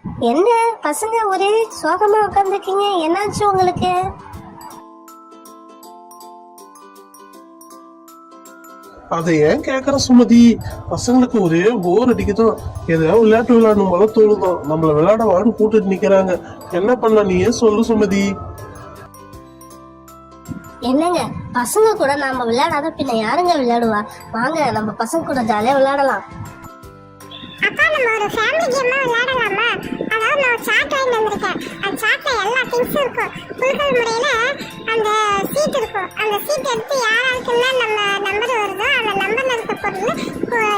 என்ன பசங்க ஒரே சோகமா உட்காந்துருக்கீங்க, என்னாச்சு உங்களுக்கு? அதை ஏன் கேக்குற சுமதி? பசங்களுக்கு ஒரே போர் அடிக்குதான். ஏதாவது விளையாட்டு விளையாடணும் போல தோணுதான். நம்மள விளையாட வான்னு கூட்டிட்டு நிக்கிறாங்க. என்ன பண்ண நீ ஏன் சொல்லு சுமதி? என்னங்க, பசங்க கூட நாம விளையாடாத பின்ன யாருங்க விளையாடுவா? வாங்க நம்ம பசங்க கூட ஜாலியா விளையாடலாம். அப்பா நம்ம ஒரு ஃபேமிலி கேமா விளையாடலாமா? அதாவது நான் ஒரு சார்ட் வாங்கி வந்திருக்கேன். அந்த சார்ட்ல எல்லா திங்ஸும் இருக்கும். குலுக்கல் முறையில அந்த சீட் இருக்கும். அந்த சீட் எடுத்து யாராருக்குன்னா நம்ம நம்பர் வருதோ அந்த நம்பர்ல இருக்க பொருள்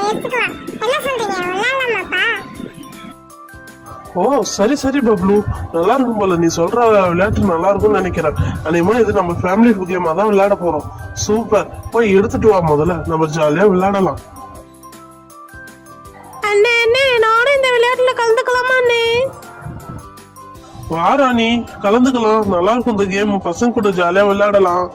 எடுத்துக்கலாம். என்ன சொல்றீங்க, விளையாடலாமாப்பா? ஓ சரி சரி பப்ளு, நல்லா இருக்கும் போல. நீ சொல்ற விளையாட்டு நல்லா இருக்கும்னு நினைக்கிறேன். அன்னைக்குமா இது நம்ம ஃபேமிலி கேமா தான் விளையாட போறோம். சூப்பர், போய் எடுத்துட்டு வா, முதல்ல நம்ம ஜாலியா விளையாடலாம். அண்ணே அண்ணே, நானும் இந்த விளையாட்டுல கலந்துக்கலாமா அண்ணே? வாரா நீ கலந்துக்கலாம். நல்லா இருக்கும் இந்த கேம். பசங்க கூட ஜாலியா விளையாடலாம்.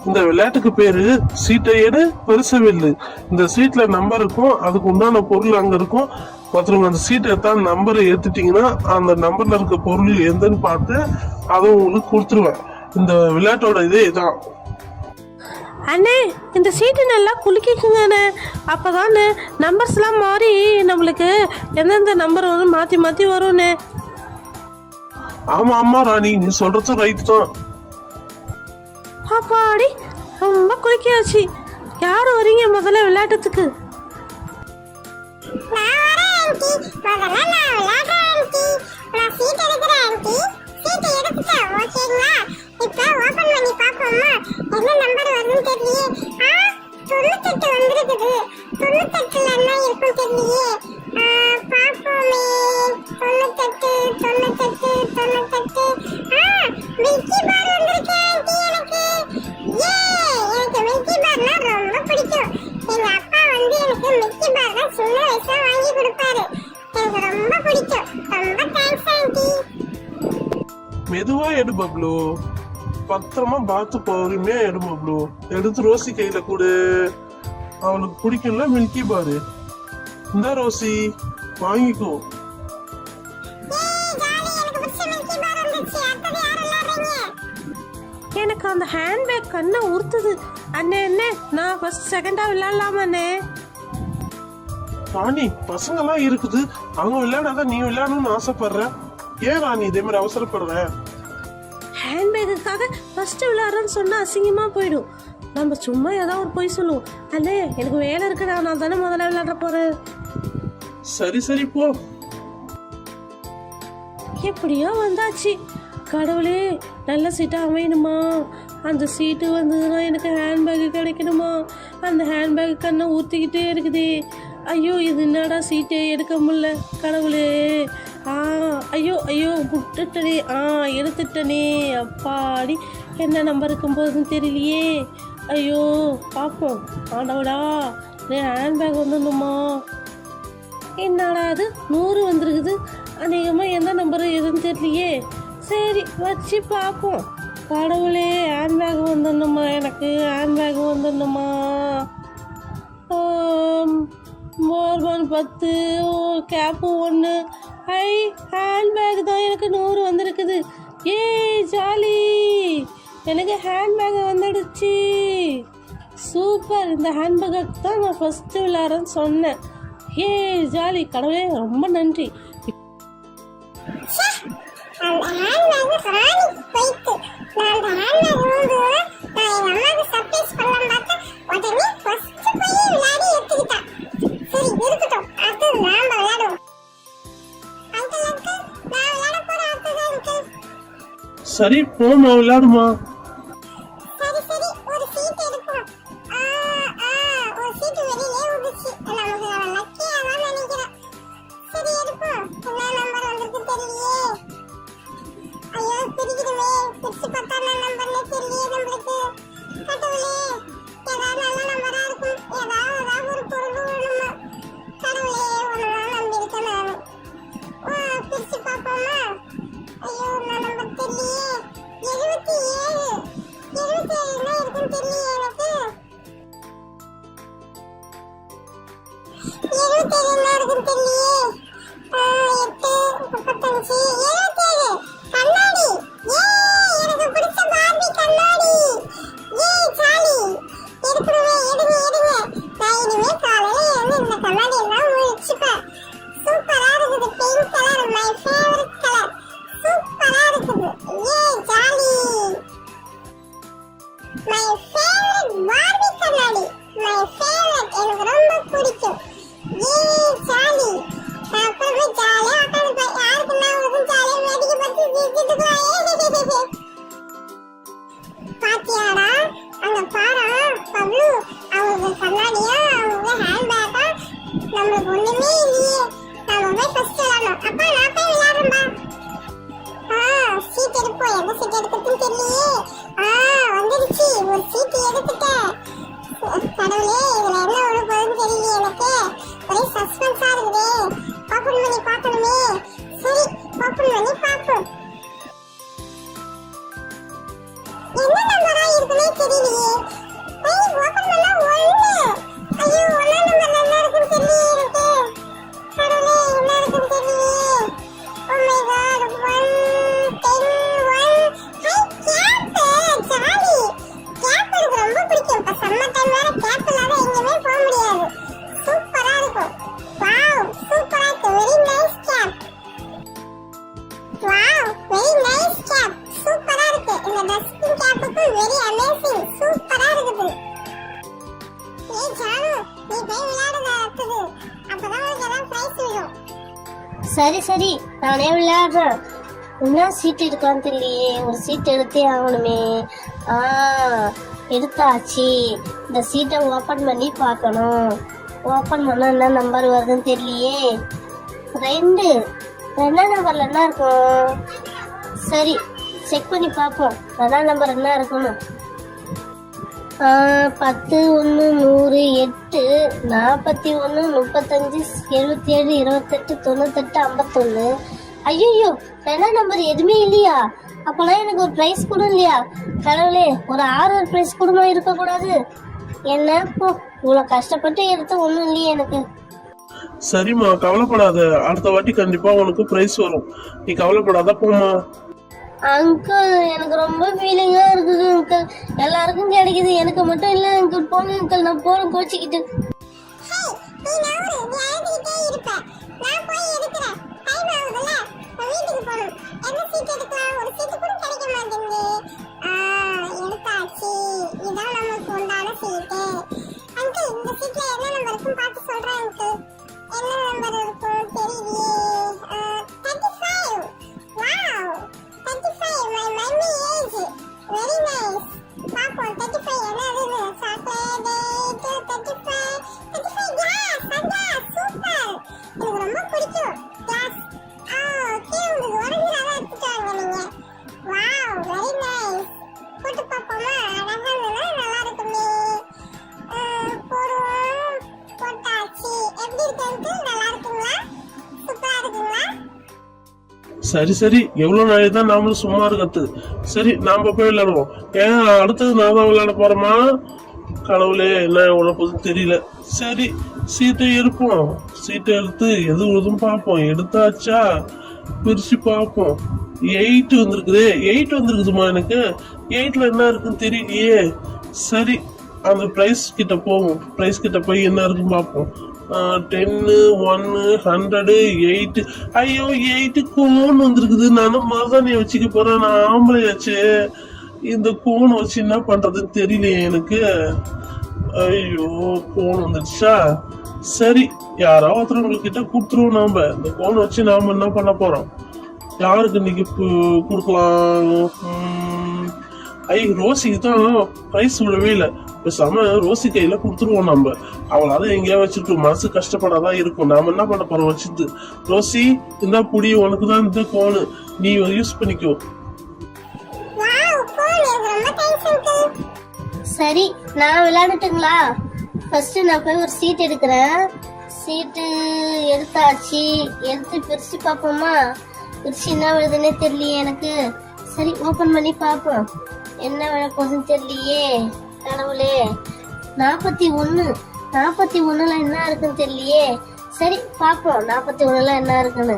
இந்த விளையாட்டுக்கு பேரு சீட்டை எடு பெருசு வெல்லு. இந்த சீட்ல நம்பர் இருக்கும், அதுக்கு உண்டான பொருள் அங்க இருக்கும். ஒருத்தவங்க அந்த சீட்டை எடுத்தா நம்பரை ஏத்துட்டீங்கன்னா அந்த நம்பர்ல இருக்க பொருள் எந்தன்னு பார்த்து அதை உங்களுக்கு கொடுத்துருவேன். இந்த விளையாட்டோட இதே இதான். அண்ணே, இந்த சீட்டு நல்லா குலுக்கிக்குங்க அண்ணே. அப்போதானே நம்பர்ஸ்லாம் மாறி நம்மளுக்கு எந்தெந்த நம்பர் வரும் மாற்றி மாற்றி வரும்ண்ணே. ஆமா ஆமா ராணி, நீ சொல்றது ரைட் தான். அப்பாடி, ரொம்ப குலுக்கியாச்சு. யார் வரீங்க முதல்ல விளையாட்டுறதுக்கு? நான் வரேன் ஆன்ட்டி. முதல்ல நான் விளையாடுறேன் ஆன்ட்டி. நான் சீட் எடுக்கிறேன் ஆன்ட்டி. சீட் எடுத்துட்டேன், ஓகேங்களா? இப்போ ஓபன் பண்ணி பார்ப்போமா? என்ன நம்பர் வருதுன்னு தெரியலையே. 98 வந்திருக்குது. 98ல என்ன இருக்கும் தெரியலையே. பார்ப்போமே. 98 98 98. மில்கி பார் வந்திருக்கு ஆன்ட்டி எனக்கு. ஏ, எனக்கு மில்கி பார்னா ரொம்ப பிடிக்கும். எங்க அப்பா வந்து எனக்கு மில்கி பார் தான் சின்ன வயசுல வாங்கி கொடுப்பாரு. எனக்கு ரொம்ப பிடிக்கும். ரொம்ப தேங்க்ஸ் ஆன்ட்டி. மெதுவா எடு பப்ளு, பத்திரமா பார்த்து பொறுமையா எடு பப்ளு. எடுத்து ரோசி கையில கொடு. அவளுக்கு பிடிக்கும்ல மில்கி பாரு. இந்த ரோசி வாங்கிக்கோ. எனக்கு அந்த ஹேண்ட்பேக் கண்ணை உறுத்துது. அண்ணே அண்ணே, நான் ஃபர்ஸ்ட் செகண்டாக விளையாடலாமா அண்ணே? ராணி, பசங்க எல்லாம் இருக்குது, அவங்க விளையாடாதான் நீ விளையாடணும்னு ஆசைப்படுற. ஏன் ராணி இதே மாதிரி அவசரப்படுற? ஹேண்ட்பேக்குக்காக ஃபர்ஸ்ட் விளையாடுறேன்னு சொன்னா அசிங்கமா போயிடும். நம்ம சும்மா ஏதாவது ஒரு பொய் சொல்லுவோம். அண்ணே, எனக்கு வேலை இருக்கு, நான் தானே முதல்ல விளையாட போறேன். சரி சரி போ. எப்படியோ வந்தாச்சு. கடவுளே, நல்ல சீட்டா அமையணுமா? அந்த சீட்டு வந்ததுன்னா எனக்கு ஹேண்ட்பேக் கிடைக்கணுமா? அந்த ஹேண்ட்பேக் கண்ணை ஊற்றிக்கிட்டே இருக்குதே. ஐயோ, இது என்னடா சீட்டே எடுக்க முடியல. கடவுளே, ஐயோ ஐயோ, விட்டுட்டனே. எடுத்துட்டனே. அப்பாடி, என்ன நம்பர் இருக்கும் போதுன்னு தெரியலையே. ஐயோ, பார்ப்போம். ஆண்டவடா, ஹேண்ட்பேக் வந்துடணுமா? என்னடா அது 100 வந்துருக்குது. அநேகமாக எந்த நம்பர் எதுன்னு தெரியலையே. சரி, வச்சு பார்ப்போம். கடவுளே, ஹேண்ட்பேக் வந்துடணுமா? எனக்கு ஹேண்ட்பேக் வந்துடணுமா? மோர்பான் 10, கேப்பு 1. ஹேண்ட்பேக் தான் எனக்கு 100 வந்திருக்குது. ஏ ஜாலி, எனக்கு ஹேண்ட்பேக் வந்துடுச்சு. சூப்பர், இந்த ஹேண்ட்பேக் தான் நான் ஃபஸ்ட்டு விளையாடுறேன்னு சொன்னேன். ஏ ஜாலி, கடவுளே ரொம்ப நன்றி. சரி போமா, விளையாடுமா. எனக்கு ஃபர்ஸ்ட் விளையாடணும். அப்பா நான் போய் விளையாடுறேன்பா. சீட் எடுப்போம். எந்த சீட் எடுக்கிறதுன்னு தெரியலையே. வந்துருச்சு. ஒரு சீட் எடுத்துட்டேன். கடவுளே, இதுல என்ன ஒண்ணு போகுதுன்னு தெரியலையே எனக்கு. ஒரே சஸ்பென்ஸா இருக்குதே. ஓபன் பண்ணி பார்க்கணுமே. சரி, ஓபன் பண்ணி பார்ப்போம். என்ன நம்பரா இருக்குன்னே தெரியலையே. ஓபன் பண்ணா 1. ஐயோ, 1 நம்பர்ல என்ன இருக்குன்னு தெரியலையே எனக்கு. கடவுளே, என்ன இருக்குன்னு தெரியலையே. Oh my god, 1 10 1. Hi, cap jolly. Cap எனக்கு ரொம்ப பிடிக்கும். இப்ப சம்மர் டைம் வேற கேப் இல்லாத எங்கேயுமே போக முடியாது. சூப்பரா இருக்கும். வாவ், சூப்பரா இருக்கு. Very nice cap. Wow, very nice cap. சூப்பரா இருக்கு. இந்த டஸ்டிங் கேப்புக்கு வெரி அமேசிங். சூப்பரா இருக்குது. ஏய் ஜானு, நீ போய் விளையாடுங்க அடுத்தது. அப்பதான் உனக்கு எல்லாம் பிரைஸ் விழும். சரி சரி, நானே விளையாடுறேன். என்ன சீட் எடுக்கான்னு தெரியலையே. ஒரு சீட் எடுத்தே ஆகணுமே. எடுத்தாச்சு. இந்த சீட்டை ஓப்பன் பண்ணி பார்க்கணும். ஓப்பன் பண்ணா என்ன நம்பர் வருதுன்னு தெரியலையே. 2. 2ஆம் நம்பர்ல என்ன இருக்கும்? சரி, செக் பண்ணி பார்ப்போம். 2ஆம் நம்பர் என்ன இருக்குன்னு. 10 1 100 8 41 35 77 28 98 51. ஐயோ, 2ஆம் நம்பர் எதுவுமே இல்லையா? அப்பெல்லாம் எனக்கு ஒரு பிரைஸ் கூட இல்லையா? கடவுளே, ஒரு 6 பிரைஸ் கூடமா இருக்கக்கூடாது? என்ன போ, இவ்வளவு கஷ்டப்பட்டு எடுத்த ஒண்ணும் இல்லையே எனக்கு. சரிம்மா, கவலைப்படாத. அடுத்த வாட்டி கண்டிப்பா உனக்கு பிரைஸ் வரும். நீ கவலைப்படாத, போமா. அங்கிள், எனக்கு ரொம்ப ஃபீலிங்கா இருக்குது அங்கிள். எல்லாருக்கும் கிடைக்குது, எனக்கு மட்டும் இல்ல அங்கிள். போங்க அங்கிள், நான் போறேன் கோச்சிக்கிட்டு. ஹே, நீ நவுரு. நீ அழுதுகிட்டே இருப்ப. நான் போய் எடுக்கிறேன். டைம் ஆகுதுல, நான் வீட்டுக்கு போகணும். எந்த சீட் எடுக்கலாம்? ஒரு சீட்டு கூட கிடைக்க மாட்டேங்குது. எடுத்தாச்சு. இதான் நமக்கு உண்டான சீட்டு. அங்கிள், இந்த சீட்ல என்ன நம்பர் இருக்குன்னு பார்த்து சொல்றேன் அங்கிள். என்ன நம்பர் இருக்கும் தெரியலையே. 35. Wow, 35. My mummy age. Very nice. பாப்போம் 35 என்னது? சாக்லேட் 35. 35 glass. அதான் சூப்பர். எனக்கு ரொம்ப பிடிக்கும் glass. ஓகே, உங்களுக்கு ஒரிஜினலா எடுத்துட்டாங்க நீங்க. Wow, very nice. போட்டு பாப்போமா? அழகா இருந்தா நல்லா இருக்குமே. போடுவோம். போட்டாச்சு. எப்படி இருக்கு? நல்லா இருக்குங்களா? சூப்பரா இருக்குங்களா? சரி சரி, எவ்வளவு நாளைக்கு தான் நாமளும் சும்மா இருக்கிறது. சரி, நாம போய் விளையாடுவோம். ஏன் அடுத்தது நான் தான் விளையாட போறோமா? கடவுளே, என்ன உனக்கு தெரியல. சரி, சீட்டை எடுப்போம். சீட்டை எடுத்து எது எதுவும் பார்ப்போம். எடுத்தாச்சா? பிரிச்சு பார்ப்போம். 8 வந்திருக்குது. 8 வந்திருக்குதுமா எனக்கு. 8ல என்ன இருக்குன்னு தெரியலையே. சரி, அந்த பிரைஸ் கிட்ட போவோம். பிரைஸ் கிட்ட போய் என்ன இருக்குன்னு பார்ப்போம். 10 1 100 8. ஐயோ, 8 கோன் வந்திருக்குது. நானும் மருதாணியை வச்சுக்க போறேன். நான் ஆம்பளையாச்சு. இந்த கோன் வச்சு என்ன பண்றதுன்னு தெரியலையே எனக்கு. ஐயோ, கோன் வந்துடுச்சா? சரி, யாராவது ஒருத்தவங்ககிட்ட கொடுத்துருவோம். நாம இந்த கோன் வச்சு நாம என்ன பண்ண போறோம்? யாருக்கு இன்னைக்கு கொடுக்கலாம்? ரோசிக்கு தான் பிரைஸ் விடவே இல்லை. பேசாம ரோசி கையில கொடுத்துருவோம். நம்ம அவளால எங்கேயா வச்சுட்டு மனசு கஷ்டப்படாதான் இருக்கும். நாம என்ன பண்ண போறோம் வச்சுட்டு. ரோசி, இந்த புடி உனக்கு தான் இந்த கோனு, நீ யூஸ் பண்ணிக்கோ. சரி, நான் விளையாடட்டுங்களா? ஃபர்ஸ்ட் நான் போய் ஒரு சீட் எடுக்கிறேன். சீட்டு எடுத்தாச்சு. எடுத்து பிரிச்சு பார்ப்போமா? பிரிச்சு என்ன விழுதுன்னே தெரியலையே எனக்கு. சரி, ஓபன் பண்ணி பார்ப்போம். என்ன விழ போகுதுன்னு தெரியலையே. கடவுளே, 41. 41ல என்ன இருக்குன்னு தெரியலையே. சரி, பார்ப்போம் 41ல என்ன இருக்குன்னு.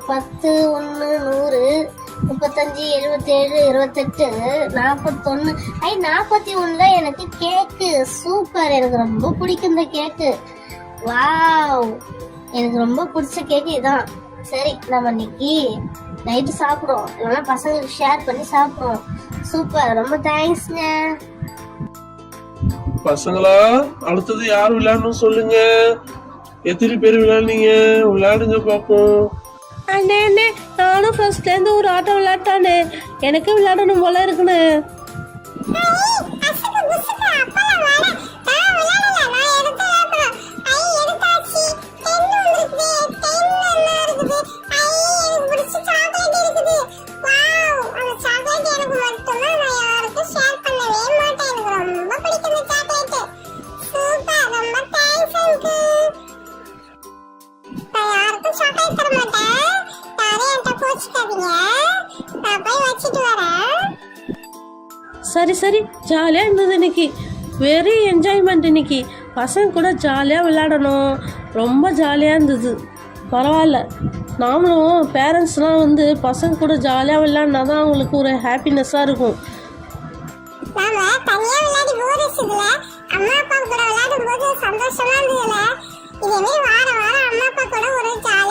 10 1 100 35 77 28 41. 41ல எனக்கு கேக்கு. சூப்பர், எனக்கு ரொம்ப பிடிக்கும் இந்த கேக்கு. வாவ், எனக்கு ரொம்ப பிடிச்ச கேக்கு இதான். சரி, நம்ம இன்னைக்கு நைட்டு சாப்பிடுவோம். இதெல்லாம் பசங்களுக்கு ஷேர் பண்ணி சாப்பிடுவோம். சூப்பர், ரொம்ப தேங்க்ஸ்ங்க. பசங்களா, அடுத்தது யார் விளையாடணும் சொல்லுங்க. எத்தனை பேர் விளையாடுனீங்க? விளையாடுங்க பாப்போம். அண்ணே அண்ணே, நானும் ஃபர்ஸ்ட்லேருந்து ஒரு ஆட்டம் விளையாட்டானே. எனக்கு விளையாடணும் போல இருக்குன்னு. சரி சரி, ஜாலியாக இருந்தது இன்னைக்கு. வெரி என்ஜாய்மெண்ட் இன்னைக்கு. பசங்க கூட ஜாலியாக விளையாடணும், ரொம்ப ஜாலியாக இருந்தது. பரவாயில்ல, நாமளும் பேரண்ட்ஸ்லாம் வந்து பசங்க கூட ஜாலியாக விளையாடினா தான் அவங்களுக்கு ஒரு ஹாப்பினஸ்ஸாக இருக்கும். நாம தனியா விளையாடி போர் அடிச்சதுல அம்மா அப்பா கூட விளையாடும் போது சந்தோஷமா இருந்ததுல. இதே மாதிரி வாரம் வாரம் அம்மா அப்பா கூட ஒரு ஜாலியா